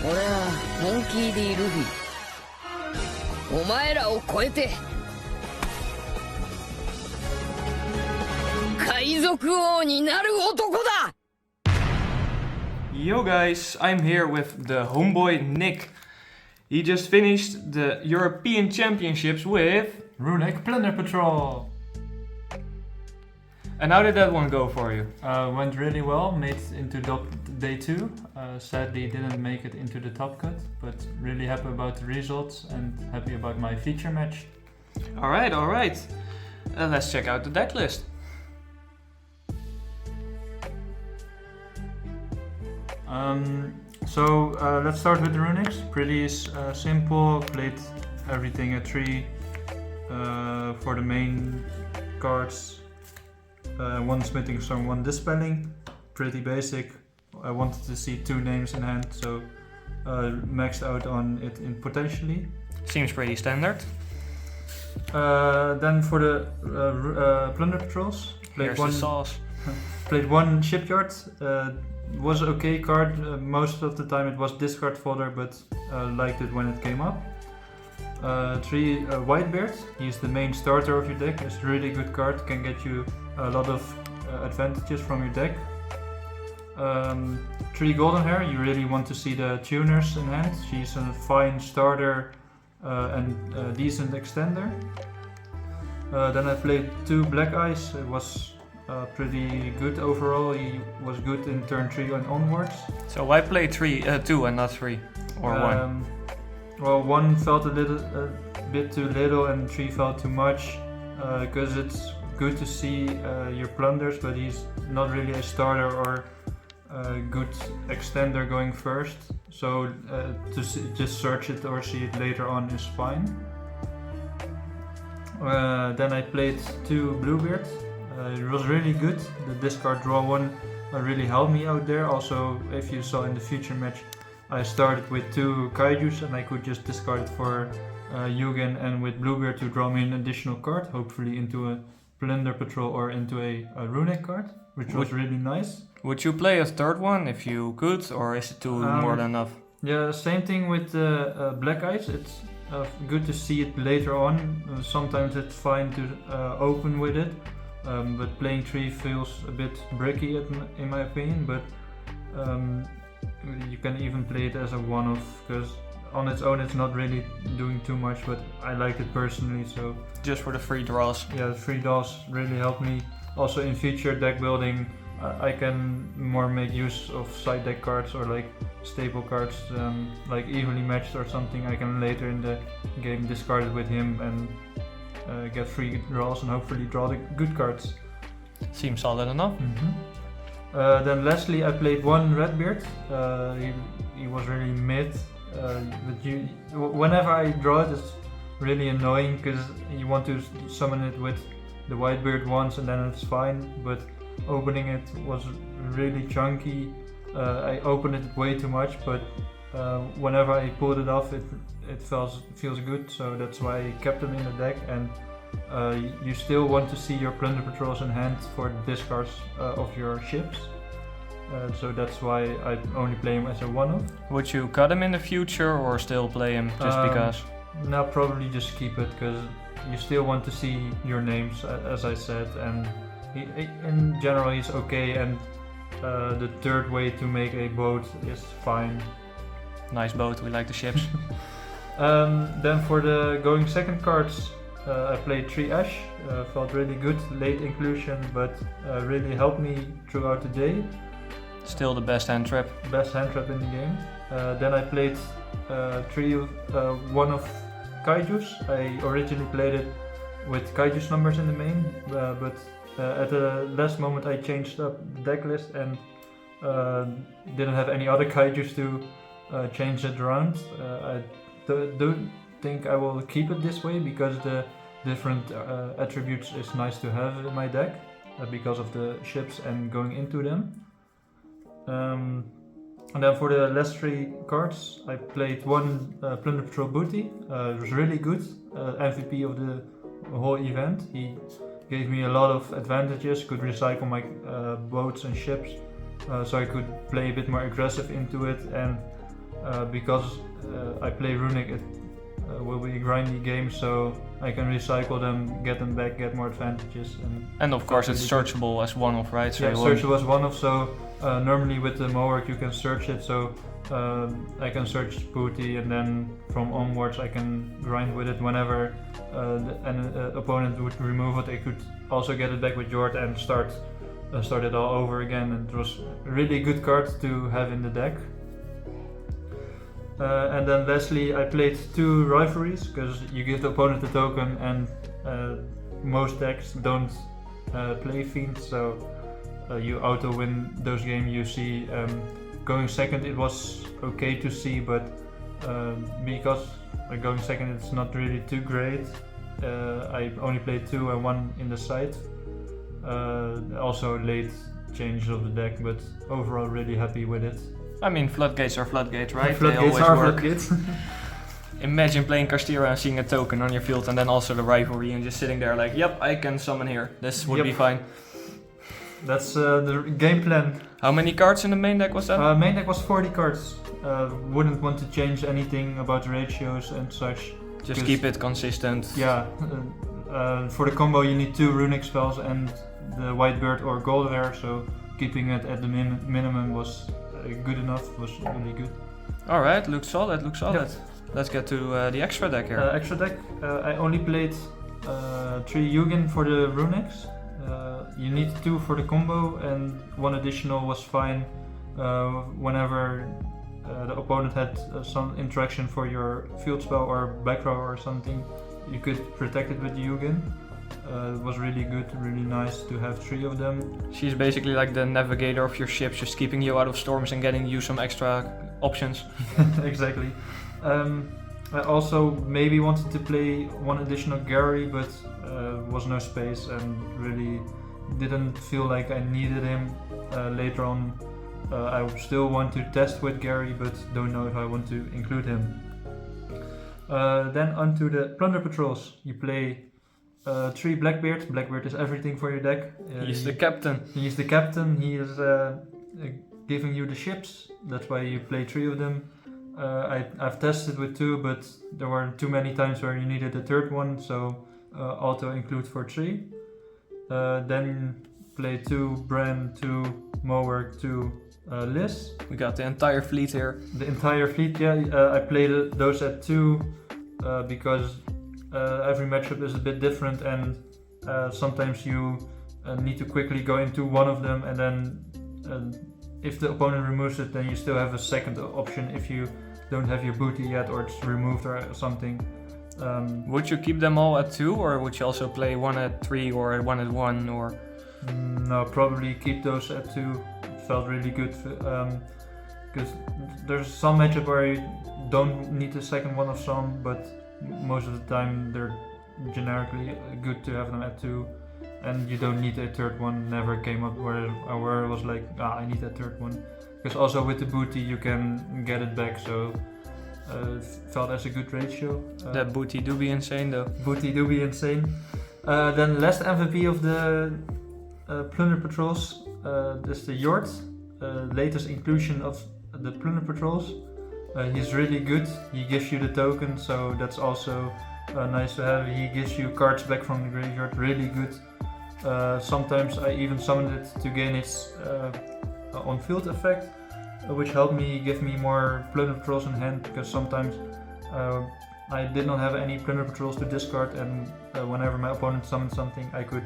俺はモンキー D ルフィ。お前らを超えて海賊王になる男だ。 Yo guys, I'm here with the homeboy Nick. He just finished the European Championships with Runick Plunder Patrol. And how did that one go for you? Went really well, made it into day 2. Sadly didn't make it into the top cut, but really happy about the results and happy about my feature match. Alright. Let's check out the deck list. Let's start with the Runicks. Pretty simple, played everything at 3 for the main cards. 1 Smithing Stone, 1 Dispelling. Pretty basic. I wanted to see 2 names in hand, so maxed out on it in potentially. Seems pretty standard. Then for the Plunder Patrols, Here's the sauce. Played 1 Shipyard. Was an okay card. Most of the time it was discard fodder, but liked it when it came up. 3 Whitebeard. He's the main starter of your deck. It's a really good card. Can get you a lot of advantages from your deck. 3 Golden Hair. You really want to see the tuners in hand. She's a fine starter and a decent extender. Then I played 2 Black Eyes. It was pretty good overall. He was good in turn 3 and onwards. So why play 2 and not 3 or 1? Well, 1 felt a bit too little and 3 felt too much, because it's good to see your plunders, but he's not really a starter or a good extender going first. So just search it or see it later on is fine. Then I played 2 Bluebeard. It was really good. The discard draw 1 really helped me out there. Also, if you saw in the future match, I started with 2 Kaijus and I could just discard it for Yugen and with Bluebeard to draw me an additional card, hopefully into a Plunder Patrol or into a Runick card, which was really nice. Would you play a 3rd one if you could, or is it 2 more than enough? Yeah, same thing with the Black Eyes. It's good to see it later on. Sometimes it's fine to open with it. But playing 3 feels a bit bricky in my opinion, but you can even play it as a one-off, because on its own it's not really doing too much, but I liked it personally, so... Just for the free draws. Yeah, the free draws really helped me. Also in future deck building, I can more make use of side deck cards or like staple cards, like evenly matched or something. I can later in the game discard it with him and get free draws and hopefully draw the good cards. Seems solid enough. Then lastly I played 1 Redbeard. He was really mid, but whenever I draw it, it's really annoying because you want to summon it with the Whitebeard once and then it's fine, but opening it was really chunky. I opened it way too much, but whenever I pulled it off, it feels good, so that's why I kept them in the deck. And you still want to see your Plunder Patrols in hand for the discards of your ships, so that's why I only play him as a one-off. Would you cut him in the future or still play him just because? No, probably just keep it, because you still want to see your names, as I said, and in general he's okay, and the 3rd way to make a boat is fine. Nice boat, we like the ships. Then for the going second cards, I played 3 Ash. Felt really good, late inclusion, but really helped me throughout the day. Still the best hand trap. Best hand trap in the game. Then I played 1 of Kaijus. I originally played it with Kaijus numbers in the main, but at the last moment I changed up the deck list and didn't have any other Kaijus to change it around. I do think I will keep it this way because the different attributes is nice to have in my deck because of the ships and going into them. And then for the last 3 cards, I played 1 Plunder Patrol Booty. It was really good, MVP of the whole event. He gave me a lot of advantages, could recycle my boats and ships, so I could play a bit more aggressive into it, and because I play Runick, it will be a grindy game, so I can recycle them, get them back, get more advantages. And of course it's searchable as one-off, right? So yeah, searchable as one-off, so normally with the mower you can search it, so I can search booty, and then from onwards I can grind with it whenever an opponent would remove it. I could also get it back with Jord and start it all over again, and it was a really good card to have in the deck. And then lastly, I played 2 rivalries, because you give the opponent a token, and most decks don't play Fiend, so you auto win those games. You see, going second it was okay to see, but because going second it's not really too great. I only played 2 and 1 in the side. Also late changes of the deck, but overall really happy with it. I mean, floodgates are floodgates, right? Floodgates are floodgates. Imagine playing Castira and seeing a token on your field, and then also the rivalry, and just sitting there like, yep, I can summon here. This would be fine. That's the game plan. How many cards in the main deck was that? Main deck was 40 cards. Wouldn't want to change anything about ratios and such. Just keep it consistent. Yeah. For the combo you need 2 Runick spells and the white bird or gold rare, so keeping it at the minimum was good enough, was really good. Alright, looks solid, looks solid. Yep. Let's get to the extra deck here. Extra deck, I only played 3 Yugen for the Runicks. You need 2 for the combo, and 1 additional was fine whenever the opponent had some interaction for your field spell or back row or something. You could protect it with Yugen. It was really good, really nice to have 3 of them. She's basically like the navigator of your ship, just keeping you out of storms and getting you some extra options. Exactly. I also maybe wanted to play 1 additional Gary, but was no space and really didn't feel like I needed him. Later on I still want to test with Gary, but don't know if I want to include him. Then onto the Plunder Patrols. You play 3 Blackbeard. Blackbeard is everything for your deck. He's the captain. He's the captain. He is giving you the ships. That's why you play 3 of them. I've tested with 2, but there were too many times where you needed a 3rd one, so auto include for 3. Then play 2 Bran, 2 Mower, 2 Liz. We got the entire fleet here. The entire fleet, yeah. I played those at 2 because every matchup is a bit different, and sometimes you need to quickly go into one of them, and then if the opponent removes it, then you still have a second option if you don't have your booty yet or it's removed or something. Would you keep them all at 2, or would you also play 1 at 3 or 1 at 1? Or no, probably keep those at 2. It felt really good because there's some matchup where you don't need the second one of some, but most of the time they're generically good to have them at 2, and you don't need a 3rd one. Never came up where it was like, I need a 3rd one, because also with the booty you can get it back, so it felt as a good ratio. That booty do be insane though. Booty do be insane. Then last MVP of the Plunder Patrols, this is the Jord, latest inclusion of the Plunder Patrols. He's really good. He gives you the token, so that's also nice to have. He gives you cards back from the graveyard, really good. Sometimes I even summoned it to gain its on-field effect, which helped me give me more Plunder Patrols in hand, because sometimes I did not have any Plunder Patrols to discard, and whenever my opponent summoned something, I could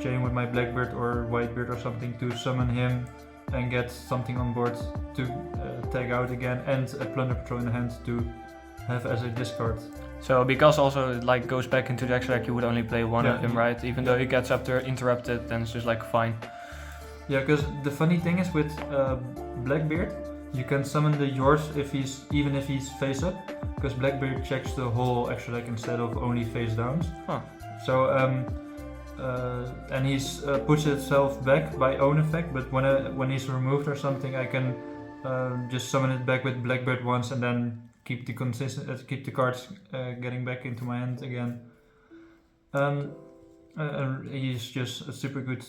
chain with my Blackbeard or Whitebeard or something to summon him and get something on board to tag out again, and a Plunder Patrol in the hand to have as a discard. So because also it like goes back into the extra deck, you would only play 1 of them, right? Even though he gets up there interrupted, then it's just like fine. Yeah, because the funny thing is with Blackbeard, you can summon the yours even if he's face up, because Blackbeard checks the whole extra deck instead of only face downs. Huh. So and he's puts itself back by own effect, but when he's removed or something, I can just summon it back with Blackbeard once, and then keep the cards getting back into my hand again. He's just a super good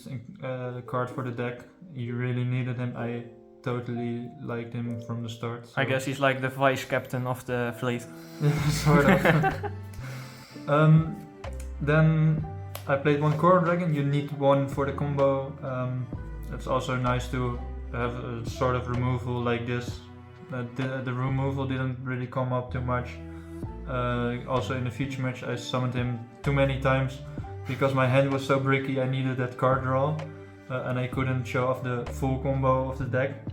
card for the deck. You really needed him. I totally liked him from the start. So. I guess he's like the vice captain of the fleet. Sort of. Then I played one Coral Dragon. You need one for the combo. It's also nice to have a sort of removal like this. The removal didn't really come up too much. Also in the feature match I summoned him too many times because my hand was so bricky. I needed that card draw and I couldn't show off the full combo of the deck.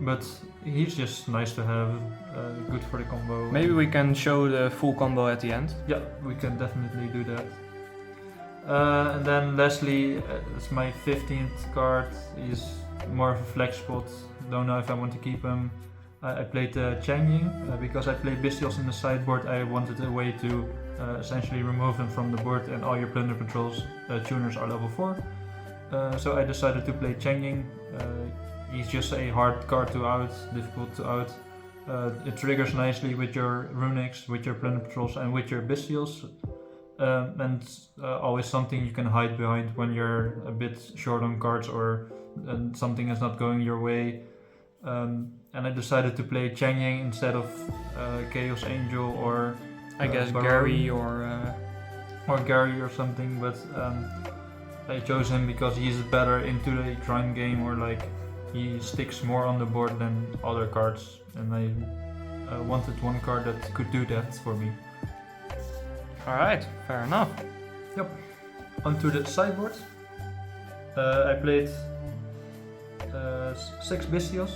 But he's just nice to have, good for the combo. Maybe we can show the full combo at the end. Yeah, we can definitely do that. And then Leslie is my 15th card. He's more of a flex spot. Don't know if I want to keep him. I played Changying because I played Bestials in the sideboard. I wanted a way to essentially remove them from the board, and all your Plunder controls tuners are level 4. So I decided to play Changying. He's just a hard card to out, difficult to out. It triggers nicely with your Runicks, with your Plunder Patrols and with your Bestials. And always something you can hide behind when you're a bit short on cards or something is not going your way. And I decided to play Changying instead of Chaos Angel or I guess Baron. Gary or Gary or something, but I chose him because he's better into the Trine game, or like he sticks more on the board than other cards, and I wanted one card that could do that for me. Alright, fair enough. Yep. Onto the sideboard. I played 6 Bestials.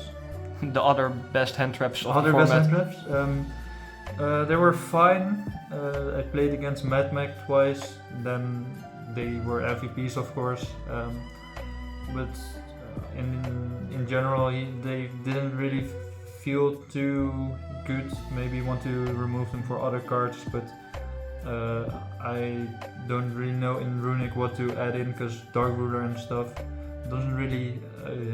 The other best hand traps of Other the best format. hand traps. They were fine. I played against Mad Mac twice. Then they were FVPs, of course. But in general, they didn't really feel too good. Maybe want to remove them for other cards, but I don't really know in Runick what to add in, because Dark Ruler and stuff doesn't really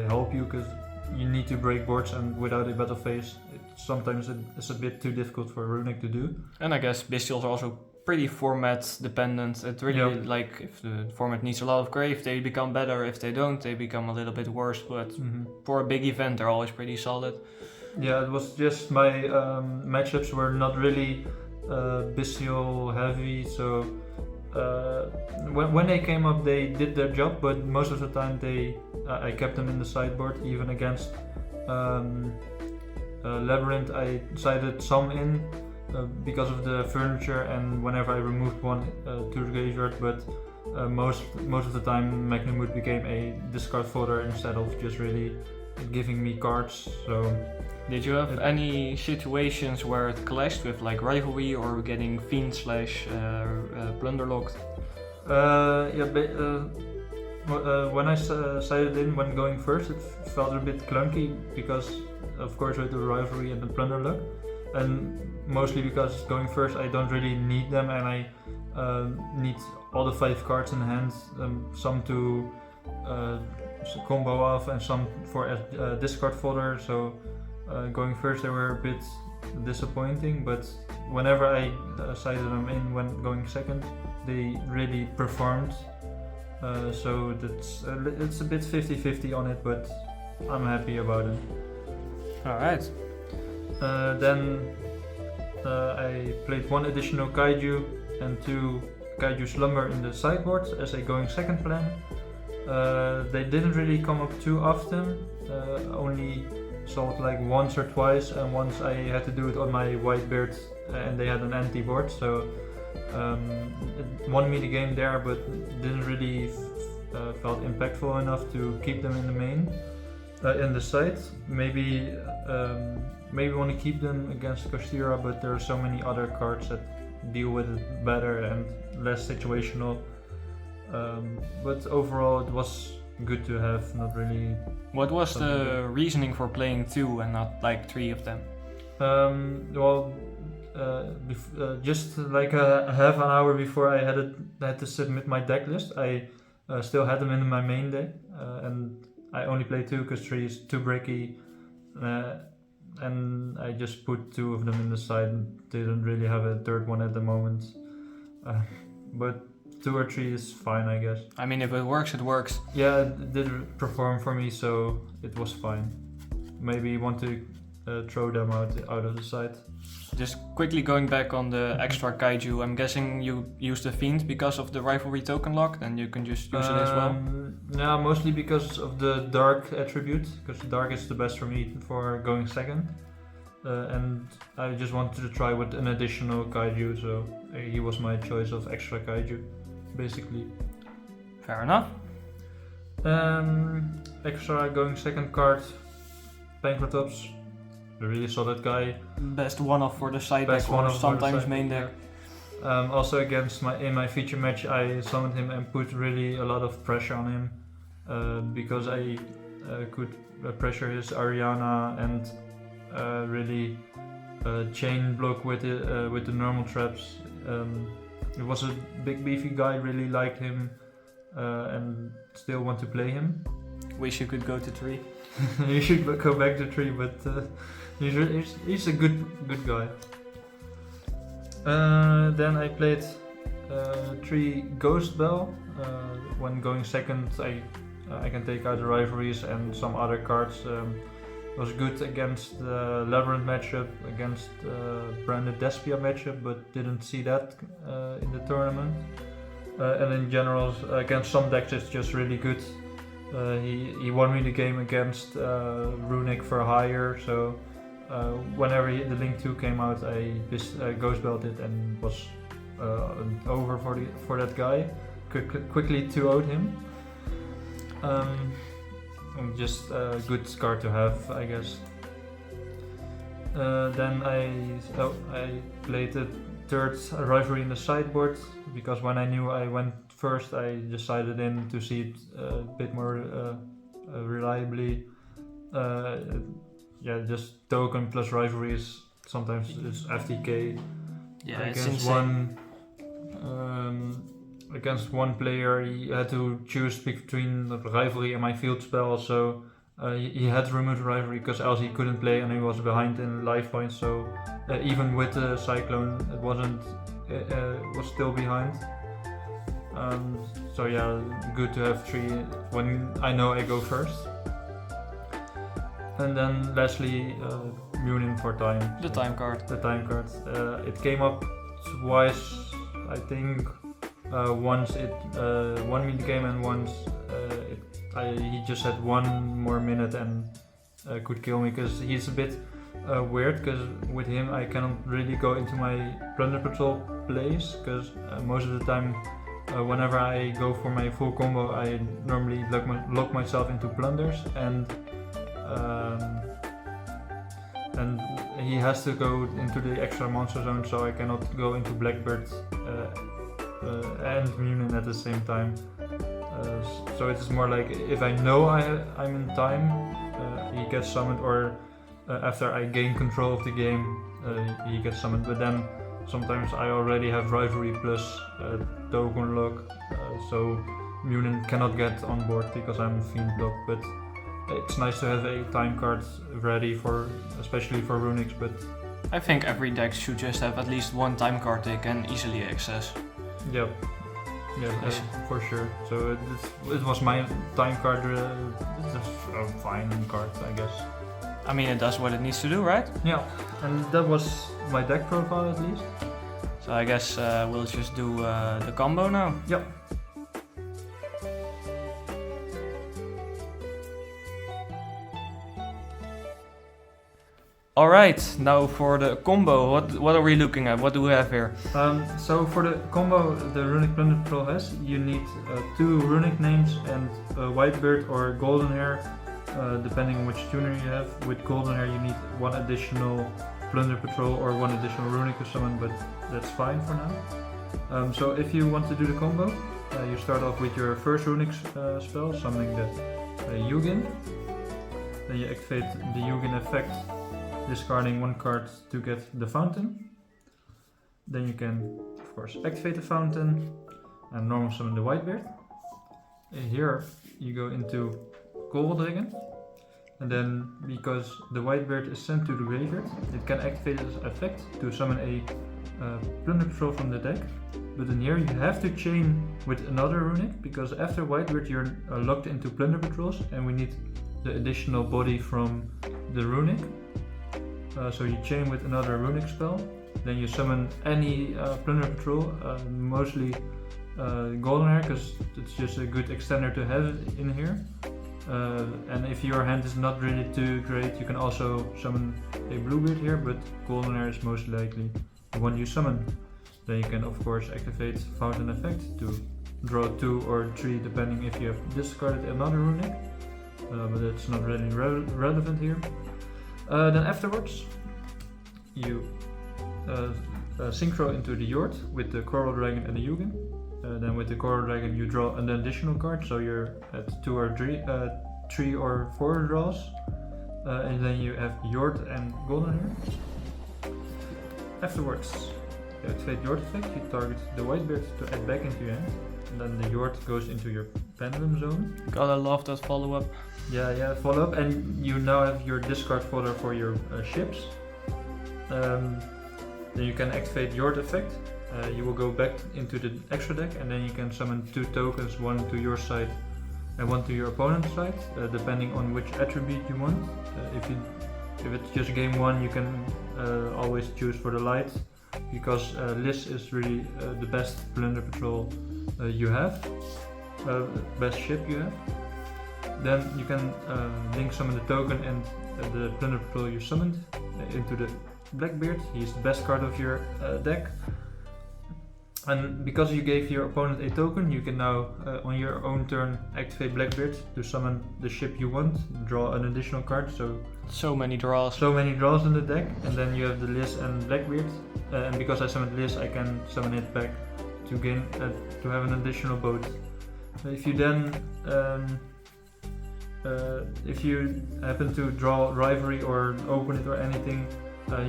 help you, because you need to break boards, and without a battle phase sometimes it's a bit too difficult for Runick to do. And I guess Bestials are also pretty format dependent. It really, like, if the format needs a lot of grave, they become better. If they don't, they become a little bit worse, but for a big event they're always pretty solid. Yeah, it was just my matchups were not really Bestial heavy, so when they came up they did their job, but most of the time I kept them in the sideboard. Even against Labyrinth I sided some in because of the furniture, and whenever I removed one to the graveyard, but most of the time Magnamut became a discard fodder instead of just really giving me cards. So did you have any situations where it clashed with like Rivalry or getting Fiend / Plunder locked? When I sided in when going first, it felt a bit clunky because of course with the Rivalry and the Plunder luck, and mostly because going first I don't really need them, and I need all the 5 cards in hand, some to combo off and some for discard fodder, so going first they were a bit disappointing, but whenever I sided them in when going second, they really performed. So it's a bit 50-50 on it, but I'm happy about it. Alright. Then I played 1 additional Kaiju and 2 Kaiju Slumber in the sideboard as a going second plan. They didn't really come up too often, only saw it like once or twice, and once I had to do it on my Whitebeard and they had an anti-board, so it won me the game there, but didn't really felt impactful enough to keep them in the main. In the side, maybe want to keep them against Kostira, but there are so many other cards that deal with it better and less situational. But overall it was good to have, not really. What was the reasoning for playing 2 and not like 3 of them? Just like a half an hour before I had to submit my deck list, I still had them in my main deck, and I only played 2 because 3 is too bricky, and I just put 2 of them in the side and didn't really have a third one at the moment. But 2 or 3 is fine, I guess. I mean, if it works, it works. Yeah, it did perform for me, so it was fine. Maybe you want to throw them out of the side. Just quickly going back on the extra kaiju, I'm guessing you use the Fiend because of the rivalry token lock, and you can just use it as well? No, mostly because of the Dark attribute, because Dark is the best for me for going second. And I just wanted to try with an additional kaiju, so he was my choice of extra kaiju, basically. Fair enough. Extra going second card, Pankratops, a really solid guy. Best one-off for the side deck or sometimes main deck. Also against in my feature match I summoned him and put really a lot of pressure on him because I could pressure his Ariana and really chain block with the normal traps. It was a big beefy guy, really liked him and still want to play him. Wish you could go to 3. You should go back to 3, but he's a good guy. Then I played 3 Ghost Bell. When going second, I can take out the rivalries and some other cards. It was good against the Labyrinth matchup, against Branded Despia matchup, but didn't see that in the tournament. And in general, against some decks, it's just really good. He won me the game against Runick for hire, so whenever the Link 2 came out, I Ghost Belt it and was over for that guy. Quickly 2-0'd him. Just a good card to have, I guess. Then I played the 3rd rivalry in the sideboard, because when I knew I went first, I decided in to see it a bit more reliably. Just token plus rivalries. Sometimes it's FTK. Yeah, Against one player, he had to choose between the rivalry and my field spell, so he had to remove the rivalry because else he couldn't play and he was behind in life points. So even with the Cyclone, it was still behind. So yeah, good to have 3 when I know I go first. And then lastly, Munin for time. The time card. The time card. It came up twice, I think. Once it won me the game, and once he just had 1 more minute and could kill me, because he's a bit weird, because with him I cannot really go into my Plunder Patrol plays, because most of the time whenever I go for my full combo I normally lock myself into Plunders, and he has to go into the extra monster zone, so I cannot go into Blackbird and Munin at the same time. So it's more like if I know I'm in time, he gets summoned, or after I gain control of the game, he gets summoned. But then sometimes I already have rivalry plus token lock, so Munin cannot get on board because I'm fiend lock. But it's nice to have a time card ready especially for Runics. But I think every deck should just have at least 1 time card they can easily access. Yep. Yeah, for sure. So it was my time card. It's a fine card, I guess. I mean, it does what it needs to do, right? Yeah, and that was my deck profile at least. So I guess we'll just do the combo now. Yep. Alright, now for the combo, what are we looking at? What do we have here? So for the combo the Runick Plunder Patrol has, you need 2 Runick names and Whitebeard or Golden Hair, depending on which tuner you have. With Golden Hair you need 1 additional Plunder Patrol or 1 additional Runick or someone, but that's fine for now. So if you want to do the combo, you start off with your first Runick spell, summoning the Yugin. Then you activate the Yugin effect, discarding 1 card to get the fountain. Then you can, of course, activate the fountain and normal summon the Whitebeard. Here you go into Cold Dragon, and then because the Whitebeard is sent to the graveyard, it can activate its effect to summon a Plunder Patrol from the deck. but in here you have to chain with another runic, because after Whitebeard you're locked into Plunder Patrols, and we need the additional body from the runic. So you chain with another runic spell, then you summon any Plunder Patrol, mostly Golden Hair, because it's just a good extender to have in here. And if your hand is not really too great, you can also summon a Bluebeard here, but Golden Hair is most likely the one you summon. Then you can of course activate Fountain Effect to draw 2 or 3 depending if you have discarded another runic, but it's not really relevant here. Then afterwards you synchro into the Yord with the Coral Dragon and the Yugen. Then with the Coral Dragon you draw an additional card, so you're at 2 or 3 or 4 draws. And then you have Yord and Golden Hair. Afterwards you activate Yord effect, you target the Whitebeard to add back into your hand. And then the Yord goes into your Pendulum Zone. Gotta love that follow-up. Yeah, follow up, and you now have your discard fodder for your ships. Then you can activate Yord effect. You will go back into the extra deck, and then you can summon 2 tokens, one to your side and one to your opponent's side, depending on which attribute you want. If it's just game 1, you can always choose for the light, because Liz is really the best Plunder Patrol you have, best ship you have. Then you can link summon the token and the Plunder Patrol you summoned into the Blackbeard. He's the best card of your deck. And because you gave your opponent a token, you can now on your own turn activate Blackbeard to summon the ship you want, draw an additional card. So many draws. So many draws in the deck, and then you have the Liz and Blackbeard. And because I summoned Liz, I can summon it back to gain to have an additional boat. If you then if you happen to draw Rivalry or open it or anything,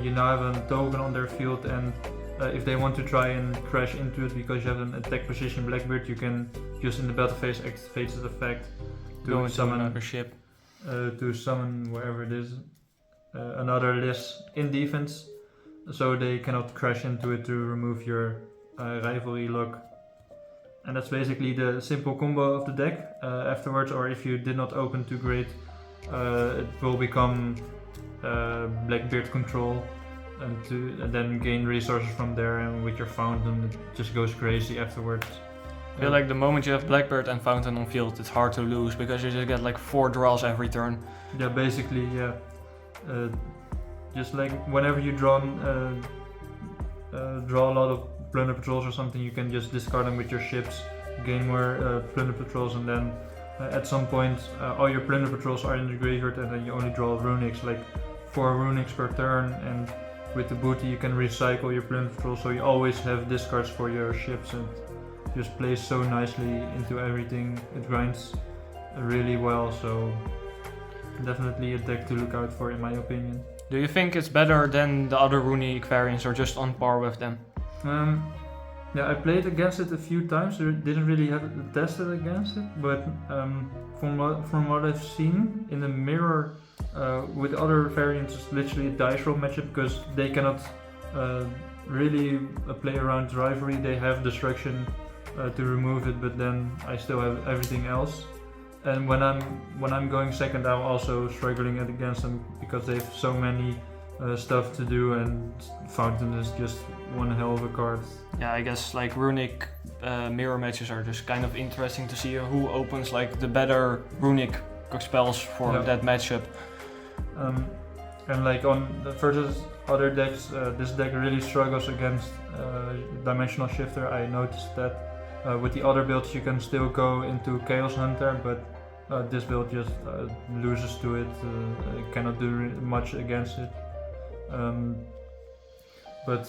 you now have a token on their field, and if they want to try and crash into it because you have an attack position Blackbeard, you can just in the battle phase activate the effect to summon another ship. To summon wherever it is another Liz in defense, so they cannot crash into it to remove your Rivalry lock. And that's basically the simple combo of the deck. Afterwards, or if you did not open too great, it will become Blackbeard control, and then gain resources from there, and with your Fountain it just goes crazy afterwards. I feel like the moment you have Blackbeard and Fountain on field, it's hard to lose, because you just get like 4 draws every turn. Yeah, basically, yeah. Just like whenever you draw a lot of Plunder Patrols or something, you can just discard them with your ships, gain more Plunder Patrols, and then at some point all your Plunder Patrols are in the graveyard, and then you only draw runics, like 4 runics per turn, and with the booty you can recycle your Plunder Patrols, so you always have discards for your ships, and just plays so nicely into everything. It grinds really well, so definitely a deck to look out for in my opinion. Do you think it's better than the other Runick variants, or just on par with them? Yeah, I played against it a few times. Didn't really have it tested against it, but from what I've seen in the mirror with other variants, it's literally a dice roll matchup, because they cannot really play around Rivalry. They have Destruction to remove it, but then I still have everything else. And when I'm going second, I'm also struggling against them, because they have so many stuff to do, and Fountain is just one hell of a card. Yeah, I guess like Runick mirror matches are just kind of interesting to see who opens like the better Runick spells for that matchup. And like on the versus other decks, this deck really struggles against Dimensional Shifter. I noticed that. With the other builds you can still go into Chaos Hunter, but this build just loses to it, cannot do much against it. But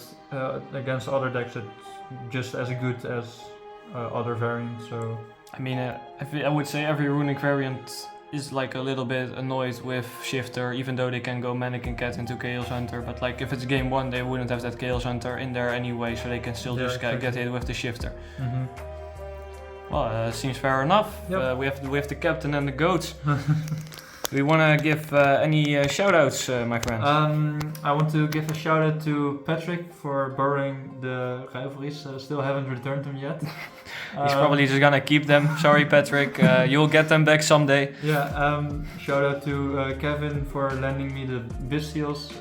against other decks it's just as good as other variants. So I mean, I would say every Runick variant is like a little bit annoyed with Shifter, even though they can go Mannequin Cat into Chaos Hunter, but like if it's game 1 they wouldn't have that Chaos Hunter in there anyway, so they can still just get hit with the Shifter. Mm-hmm. Well, seems fair enough. Yep. We have the captain and the goats. We want to give any shout-outs, my friends. I want to give a shout out to Patrick for borrowing the rivalries. Still haven't returned them yet. He's probably just gonna keep them. Sorry, Patrick. You'll get them back someday. Yeah. Shout out to Kevin for lending me the Bistials.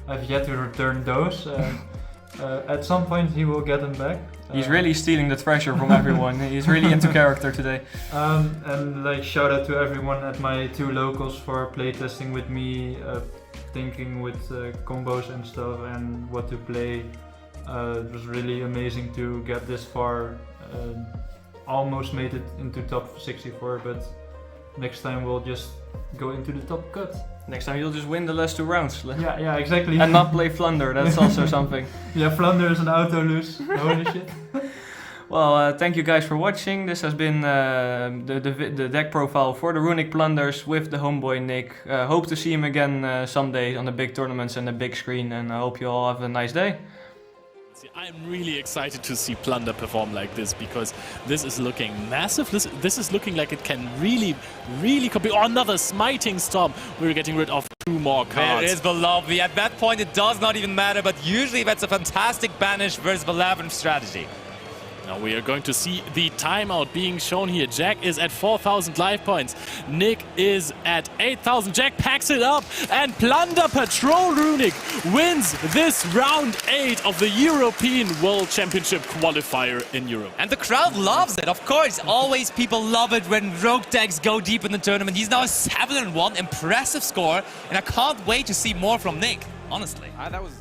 I've yet to return those. At some point he will get them back. He's really stealing the treasure from everyone. He's really into character today. And like shout out to everyone at my 2 locals for playtesting with me, thinking with combos and stuff and what to play. It was really amazing to get this far. Almost made it into top 64, but next time we'll just go into the top cut. Next time you'll just win the last 2 rounds. Yeah, exactly. And not play Plunder, that's also something. Yeah, Plunder is an auto lose. Holy shit. Well, thank you guys for watching. This has been the deck profile for the Runick Plunders with the homeboy Nick. Hope to see him again someday on the big tournaments and the big screen, and I hope you all have a nice day. I'm really excited to see Plunder perform like this, because this is looking massive. This is looking like it can really compete. Oh, another Smiting Storm. We're getting rid of 2 more cards. There is the lovely. At that point, it does not even matter, but usually that's a fantastic banish versus the Labyrinth strategy. Now we are going to see the timeout being shown here. Jack is at 4,000 life points. Nick is at 8,000. Jack packs it up, and Plunder Patrol Runick wins this round 8 of the European World Championship qualifier in Europe. And the crowd loves it, of course. Always people love it when rogue decks go deep in the tournament. He's now a 7-1, impressive score, and I can't wait to see more from Nick, honestly. That was